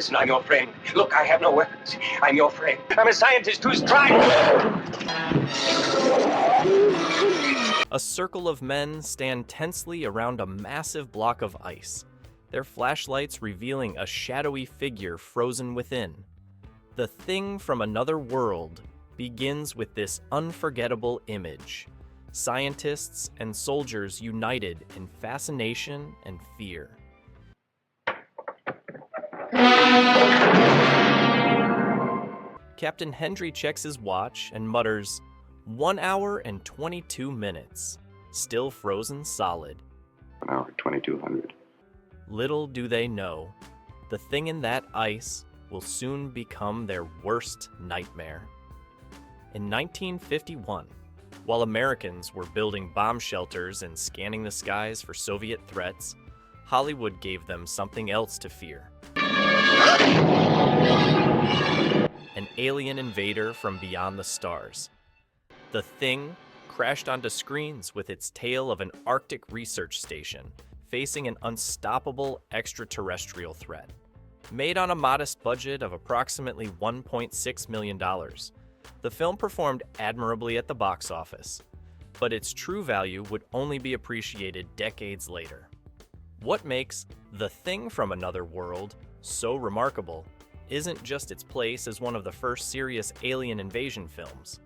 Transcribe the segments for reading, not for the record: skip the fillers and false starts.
Listen, I'm your friend. Look, I have no weapons. I'm your friend. I'm a scientist who's trying. A circle of men stand tensely around a massive block of ice, their flashlights revealing a shadowy figure frozen within. The thing from another world begins with this unforgettable image. Scientists and soldiers united in fascination and fear. Captain Hendry checks his watch and mutters, 1 hour and 22 minutes, still frozen solid. 1 hour, 2200. Little do they know, the thing in that ice will soon become their worst nightmare. In 1951, while Americans were building bomb shelters and scanning the skies for Soviet threats, Hollywood gave them something else to fear. An alien invader from beyond the stars. The Thing crashed onto screens with its tale of an Arctic research station facing an unstoppable extraterrestrial threat. Made on a modest budget of approximately $1.6 million, the film performed admirably at the box office, but its true value would only be appreciated decades later. What makes The Thing from Another World so remarkable isn't just its place as one of the first serious alien invasion films.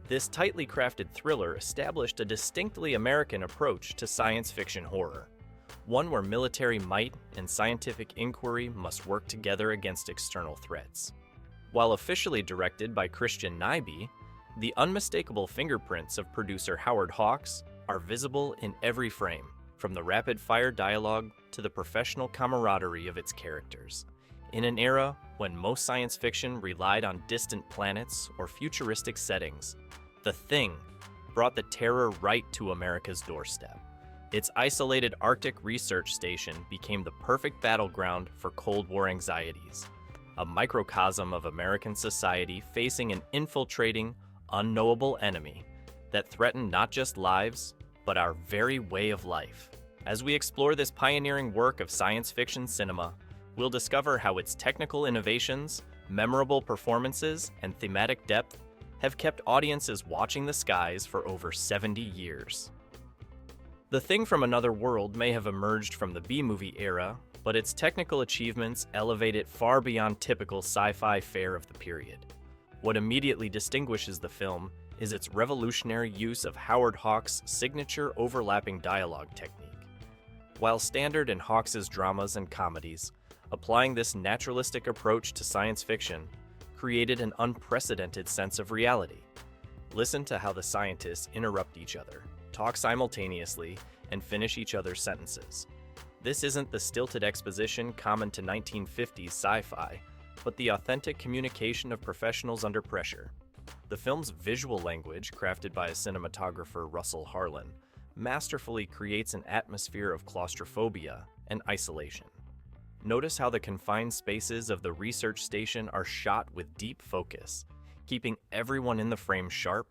This tightly crafted thriller established a distinctly American approach to science fiction horror, one where military might and scientific inquiry must work together against external threats. While officially directed by Christian Nyby, the unmistakable fingerprints of producer Howard Hawks are visible in every frame, from the rapid-fire dialogue to the professional camaraderie of its characters. In an era when most science fiction relied on distant planets or futuristic settings, The Thing brought the terror right to America's doorstep. Its isolated Arctic research station became the perfect battleground for Cold War anxieties, a microcosm of American society facing an infiltrating, unknowable enemy that threatened not just lives, but our very way of life. As we explore this pioneering work of science fiction cinema, we'll discover how its technical innovations, memorable performances, and thematic depth have kept audiences watching the skies for over 70 years. The Thing from Another World may have emerged from the B-movie era, but its technical achievements elevate it far beyond typical sci-fi fare of the period. What immediately distinguishes the film is its revolutionary use of Howard Hawks' signature overlapping dialogue technique. While standard in Hawks' dramas and comedies, applying this naturalistic approach to science fiction created an unprecedented sense of reality. Listen to how the scientists interrupt each other, talk simultaneously, and finish each other's sentences. This isn't the stilted exposition common to 1950s sci-fi, but the authentic communication of professionals under pressure. The film's visual language, crafted by a cinematographer Russell Harlan, masterfully creates an atmosphere of claustrophobia and isolation. Notice how the confined spaces of the research station are shot with deep focus, keeping everyone in the frame sharp.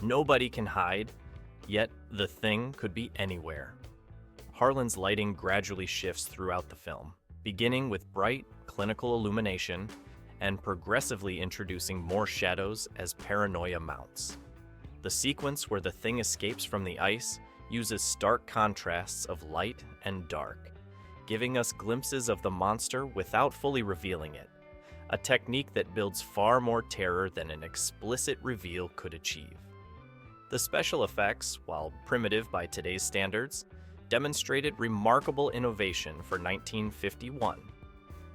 Nobody can hide, yet the thing could be anywhere. Harlan's lighting gradually shifts throughout the film, beginning with bright, clinical illumination and progressively introducing more shadows as paranoia mounts. The sequence where the thing escapes from the ice uses stark contrasts of light and dark, giving us glimpses of the monster without fully revealing it, a technique that builds far more terror than an explicit reveal could achieve. The special effects, while primitive by today's standards, demonstrated remarkable innovation for 1951.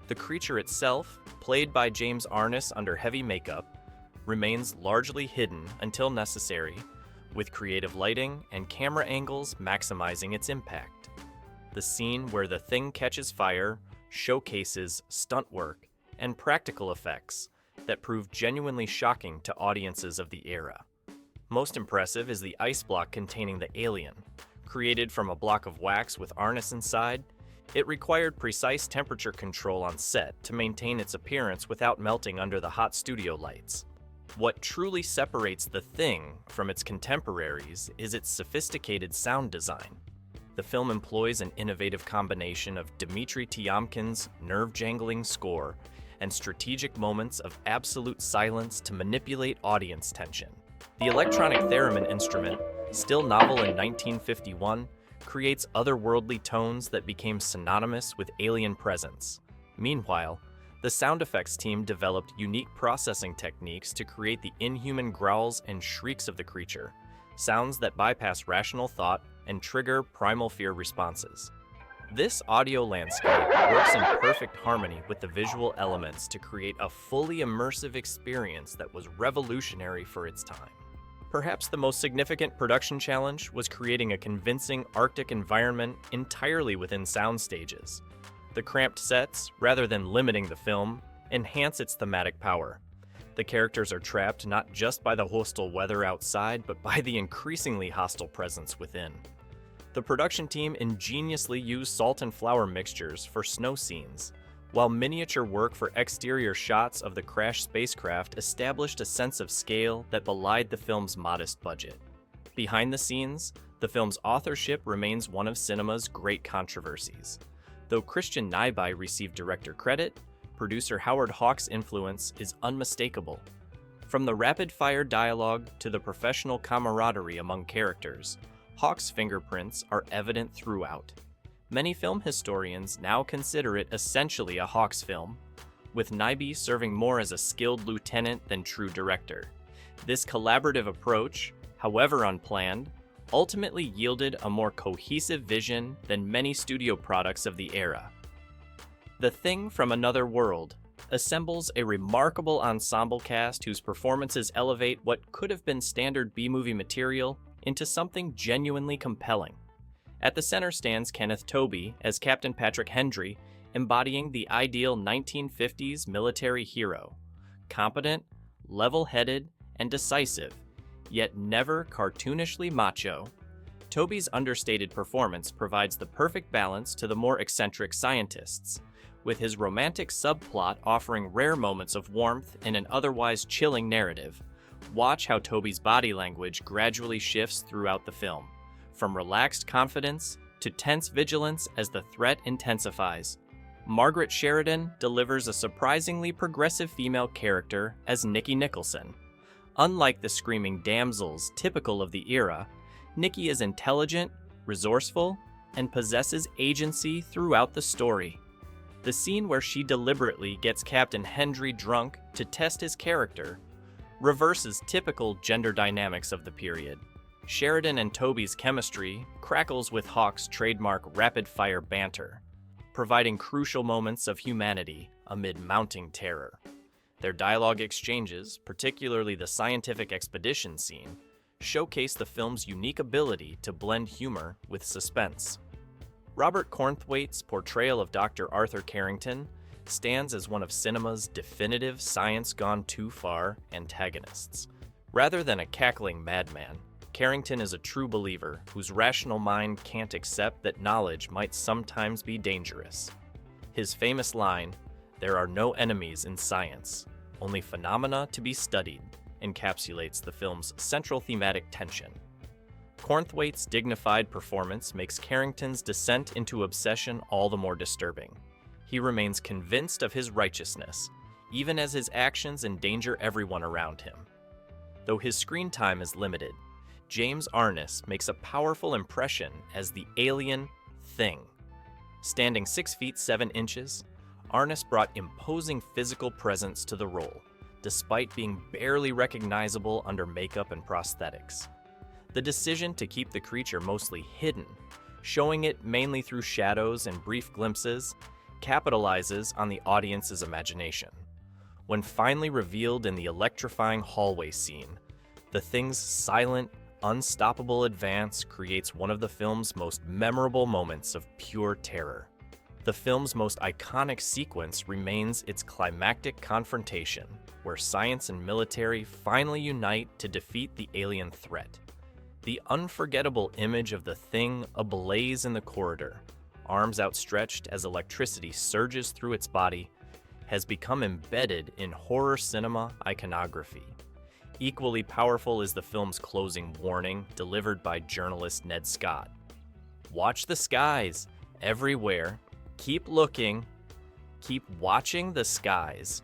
The creature itself, played by James Arness under heavy makeup, remains largely hidden until necessary, with creative lighting and camera angles maximizing its impact. The scene where the thing catches fire showcases stunt work and practical effects that prove genuinely shocking to audiences of the era. Most impressive is the ice block containing the alien. Created from a block of wax with Arness inside, it required precise temperature control on set to maintain its appearance without melting under the hot studio lights. What truly separates The Thing from its contemporaries is its sophisticated sound design. The the film employs an innovative combination of Dmitri Tiomkin's nerve-jangling score and strategic moments of absolute silence to manipulate audience tension. The electronic theremin instrument, still novel in 1951, creates otherworldly tones that became synonymous with alien presence. Meanwhile, the sound effects team developed unique processing techniques to create the inhuman growls and shrieks of the creature, sounds that bypass rational thought and trigger primal fear responses. This audio landscape works in perfect harmony with the visual elements to create a fully immersive experience that was revolutionary for its time. Perhaps the most significant production challenge was creating a convincing Arctic environment entirely within sound stages. The cramped sets, rather than limiting the film, enhance its thematic power. The characters are trapped not just by the hostile weather outside, but by the increasingly hostile presence within. The production team ingeniously used salt and flour mixtures for snow scenes, while miniature work for exterior shots of the crashed spacecraft established a sense of scale that belied the film's modest budget. Behind the scenes, the film's authorship remains one of cinema's great controversies. Though Christian Nyby received director credit, producer Howard Hawks' influence is unmistakable. From the rapid-fire dialogue to the professional camaraderie among characters, Hawks' fingerprints are evident throughout. Many film historians now consider it essentially a Hawks film, with Nyby serving more as a skilled lieutenant than true director. This collaborative approach, however unplanned, ultimately yielded a more cohesive vision than many studio products of the era. The Thing from Another World assembles a remarkable ensemble cast whose performances elevate what could have been standard B-movie material into something genuinely compelling. At the center stands Kenneth Tobey as Captain Patrick Hendry, embodying the ideal 1950s military hero. Competent, level-headed, and decisive, yet never cartoonishly macho, Tobey's understated performance provides the perfect balance to the more eccentric scientists, with his romantic subplot offering rare moments of warmth in an otherwise chilling narrative. Watch how Tobey's body language gradually shifts throughout the film, from relaxed confidence to tense vigilance as the threat intensifies. Margaret Sheridan delivers a surprisingly progressive female character as Nikki Nicholson. Unlike the screaming damsels typical of the era, Nikki is intelligent, resourceful, and possesses agency throughout the story. The scene where she deliberately gets Captain Hendry drunk to test his character reverses typical gender dynamics of the period. Sheridan and Tobey's chemistry crackles with Hawks' trademark rapid-fire banter, providing crucial moments of humanity amid mounting terror. Their dialogue exchanges, particularly the scientific expedition scene, showcase the film's unique ability to blend humor with suspense. Robert Cornthwaite's portrayal of Dr. Arthur Carrington stands as one of cinema's definitive science-gone-too-far antagonists. Rather than a cackling madman, Carrington is a true believer whose rational mind can't accept that knowledge might sometimes be dangerous. His famous line, "There are no enemies in science, only phenomena to be studied," encapsulates the film's central thematic tension. Cornthwaite's dignified performance makes Carrington's descent into obsession all the more disturbing. He remains convinced of his righteousness, even as his actions endanger everyone around him. Though his screen time is limited, James Arness makes a powerful impression as the alien Thing. Standing 6 feet 7 inches, Arness brought imposing physical presence to the role, despite being barely recognizable under makeup and prosthetics. The decision to keep the creature mostly hidden, showing it mainly through shadows and brief glimpses, capitalizes on the audience's imagination. When finally revealed in the electrifying hallway scene, the Thing's silent, unstoppable advance creates one of the film's most memorable moments of pure terror. The film's most iconic sequence remains its climactic confrontation, where science and military finally unite to defeat the alien threat. The unforgettable image of the Thing ablaze in the corridor, arms outstretched as electricity surges through its body, has become embedded in horror cinema iconography. Equally powerful is the film's closing warning delivered by journalist Ned Scott. Watch the skies. Everywhere. Keep looking. Keep watching the skies.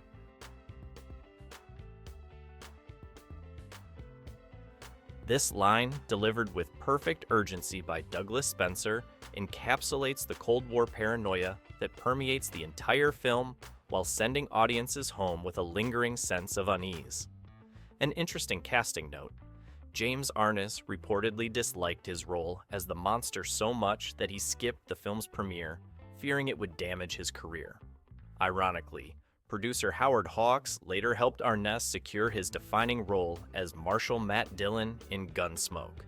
This line, delivered with perfect urgency by Douglas Spencer, encapsulates the Cold War paranoia that permeates the entire film while sending audiences home with a lingering sense of unease. An interesting casting note: James Arness reportedly disliked his role as the monster so much that he skipped the film's premiere, fearing it would damage his career. Ironically, producer Howard Hawks later helped Arness secure his defining role as Marshal Matt Dillon in Gunsmoke,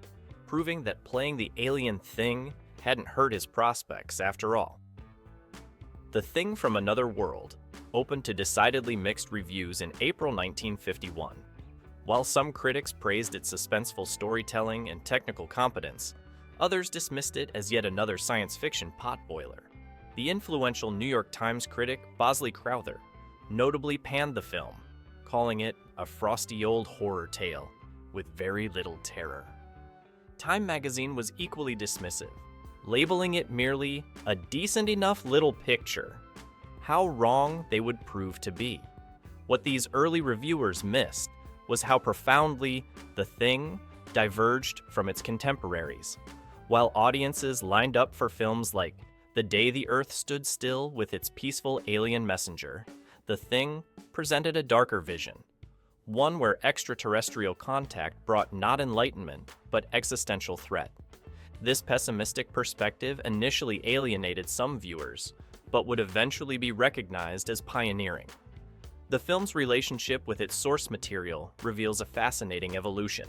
proving that playing the alien Thing hadn't hurt his prospects after all. The Thing from Another World opened to decidedly mixed reviews in April 1951. While some critics praised its suspenseful storytelling and technical competence, others dismissed it as yet another science fiction potboiler. The influential New York Times critic Bosley Crowther notably panned the film, calling it a frosty old horror tale with very little terror. Time magazine was equally dismissive, labeling it merely a decent enough little picture. How wrong they would prove to be. What these early reviewers missed was how profoundly The Thing diverged from its contemporaries. While audiences lined up for films like The Day the Earth Stood Still with its peaceful alien messenger, The Thing presented a darker vision, one where extraterrestrial contact brought not enlightenment, but existential threat. This pessimistic perspective initially alienated some viewers, but would eventually be recognized as pioneering. The film's relationship with its source material reveals a fascinating evolution.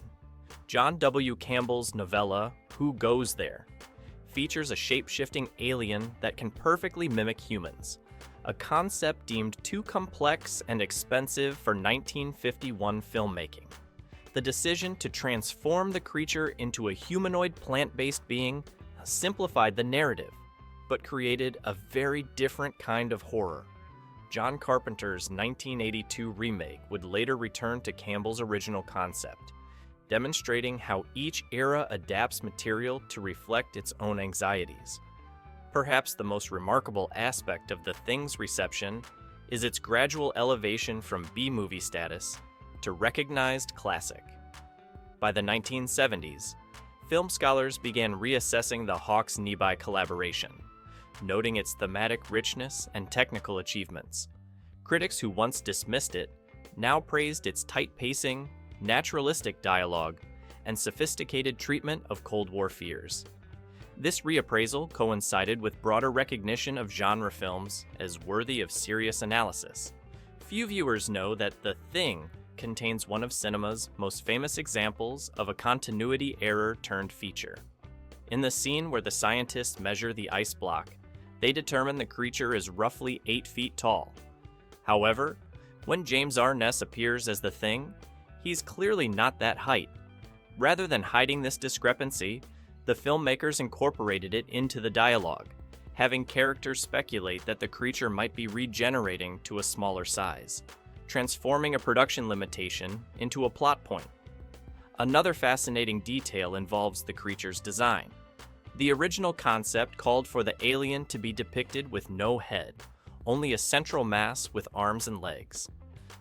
John W. Campbell's novella, Who Goes There?, features a shape-shifting alien that can perfectly mimic humans, a concept deemed too complex and expensive for 1951 filmmaking. The decision to transform the creature into a humanoid plant-based being simplified the narrative, but created a very different kind of horror. John Carpenter's 1982 remake would later return to Campbell's original concept, demonstrating how each era adapts material to reflect its own anxieties. Perhaps the most remarkable aspect of The Thing's reception is its gradual elevation from B-movie status to recognized classic. By the 1970s, film scholars began reassessing the Hawks-Nebai collaboration, noting its thematic richness and technical achievements. Critics who once dismissed it now praised its tight pacing, naturalistic dialogue, and sophisticated treatment of Cold War fears. This reappraisal coincided with broader recognition of genre films as worthy of serious analysis. Few viewers know that The Thing contains one of cinema's most famous examples of a continuity error turned feature. In the scene where the scientists measure the ice block, they determine the creature is roughly 8 feet tall. However, when James Arness appears as The Thing, he's clearly not that height. Rather than hiding this discrepancy, the filmmakers incorporated it into the dialogue, having characters speculate that the creature might be regenerating to a smaller size, transforming a production limitation into a plot point. Another fascinating detail involves the creature's design. The original concept called for the alien to be depicted with no head, only a central mass with arms and legs.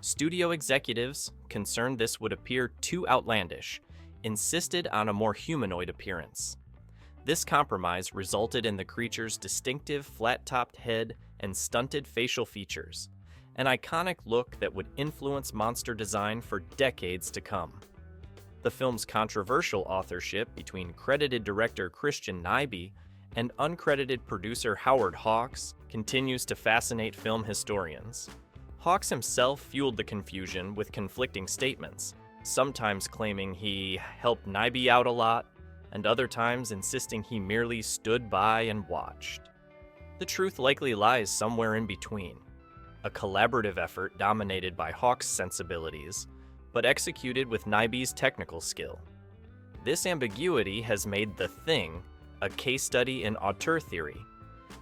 Studio executives, concerned this would appear too outlandish, insisted on a more humanoid appearance. This compromise resulted in the creature's distinctive flat-topped head and stunted facial features, an iconic look that would influence monster design for decades to come. The film's controversial authorship between credited director Christian Nyby and uncredited producer Howard Hawks continues to fascinate film historians. Hawks himself fueled the confusion with conflicting statements, sometimes claiming he helped Nyby out a lot, and other times insisting he merely stood by and watched. The truth likely lies somewhere in between, a collaborative effort dominated by Hawks' sensibilities, but executed with Nyby's technical skill. This ambiguity has made The Thing a case study in auteur theory,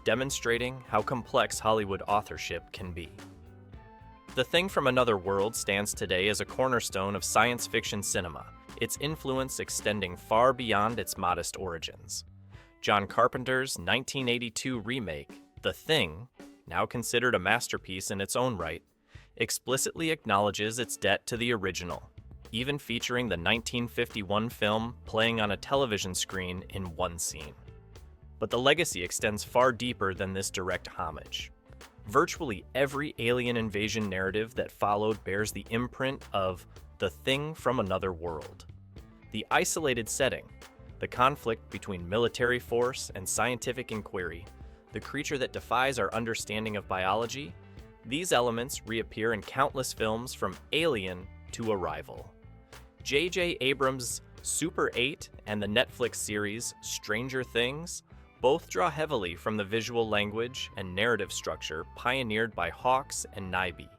demonstrating how complex Hollywood authorship can be. The Thing from Another World stands today as a cornerstone of science fiction cinema, its influence extending far beyond its modest origins. John Carpenter's 1982 remake, The Thing, now considered a masterpiece in its own right, explicitly acknowledges its debt to the original, even featuring the 1951 film playing on a television screen in one scene. But the legacy extends far deeper than this direct homage. Virtually every alien invasion narrative that followed bears the imprint of the thing from another world. The isolated setting, the conflict between military force and scientific inquiry, the creature that defies our understanding of biology, these elements reappear in countless films from Alien to Arrival. J.J. Abrams' Super 8 and the Netflix series Stranger Things both draw heavily from the visual language and narrative structure pioneered by Hawks and Nyby.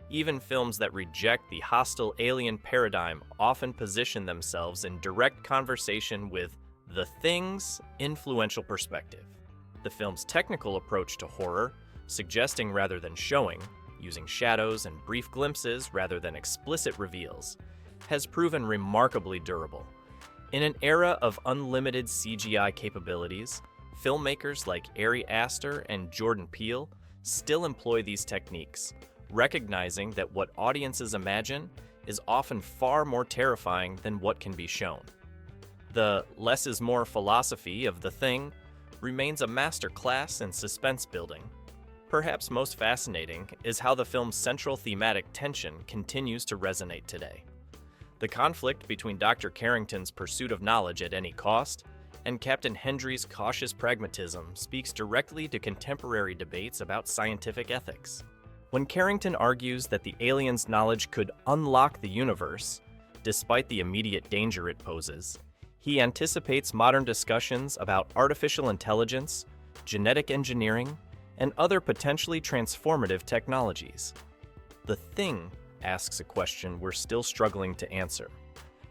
Even films that reject the hostile alien paradigm often position themselves in direct conversation with the Thing's influential perspective. The film's technical approach to horror, suggesting rather than showing, using shadows and brief glimpses rather than explicit reveals, has proven remarkably durable. In an era of unlimited CGI capabilities, filmmakers like Ari Aster and Jordan Peele still employ these techniques, recognizing that what audiences imagine is often far more terrifying than what can be shown. The less is more philosophy of The Thing remains a masterclass in suspense building. Perhaps most fascinating is how the film's central thematic tension continues to resonate today. The conflict between Dr. Carrington's pursuit of knowledge at any cost and Captain Hendry's cautious pragmatism speaks directly to contemporary debates about scientific ethics. When Carrington argues that the aliens' knowledge could unlock the universe, despite the immediate danger it poses, he anticipates modern discussions about artificial intelligence, genetic engineering, and other potentially transformative technologies. The Thing asks a question we're still struggling to answer.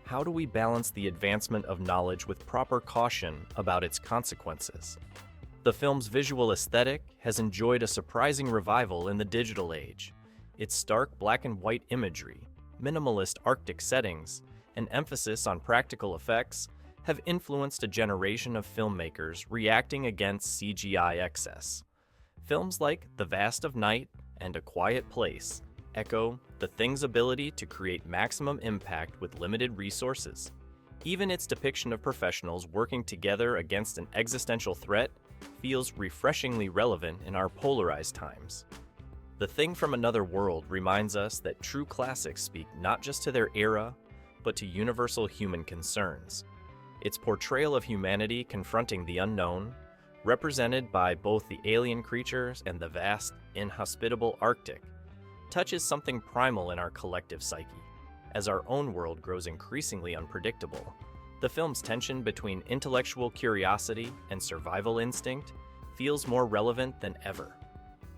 How do we balance the advancement of knowledge with proper caution about its consequences? The film's visual aesthetic has enjoyed a surprising revival in the digital age. Its stark black and white imagery, minimalist Arctic settings, and emphasis on practical effects have influenced a generation of filmmakers reacting against CGI excess. Films like The Vast of Night and A Quiet Place echo The Thing's ability to create maximum impact with limited resources. Even its depiction of professionals working together against an existential threat feels refreshingly relevant in our polarized times. The Thing from Another World reminds us that true classics speak not just to their era, but to universal human concerns. Its portrayal of humanity confronting the unknown, represented by both the alien creatures and the vast, inhospitable Arctic, touches something primal in our collective psyche. As our own world grows increasingly unpredictable, the film's tension between intellectual curiosity and survival instinct feels more relevant than ever.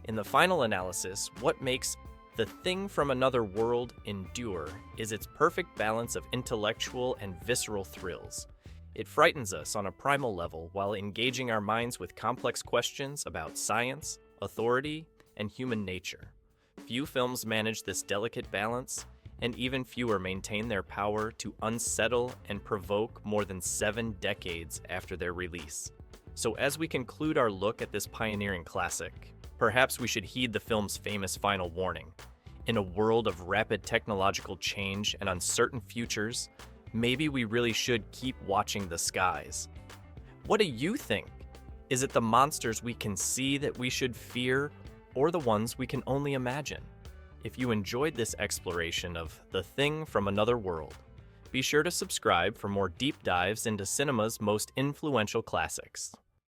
In the final analysis, what makes The Thing from Another World endure is its perfect balance of intellectual and visceral thrills. It frightens us on a primal level while engaging our minds with complex questions about science, authority, and human nature. Few films manage this delicate balance, and even fewer maintain their power to unsettle and provoke more than 7 decades after their release. So as we conclude our look at this pioneering classic, perhaps we should heed the film's famous final warning. In a world of rapid technological change and uncertain futures, maybe we really should keep watching the skies. What do you think? Is it the monsters we can see that we should fear, or the ones we can only imagine? If you enjoyed this exploration of The Thing from Another World, be sure to subscribe for more deep dives into cinema's most influential classics.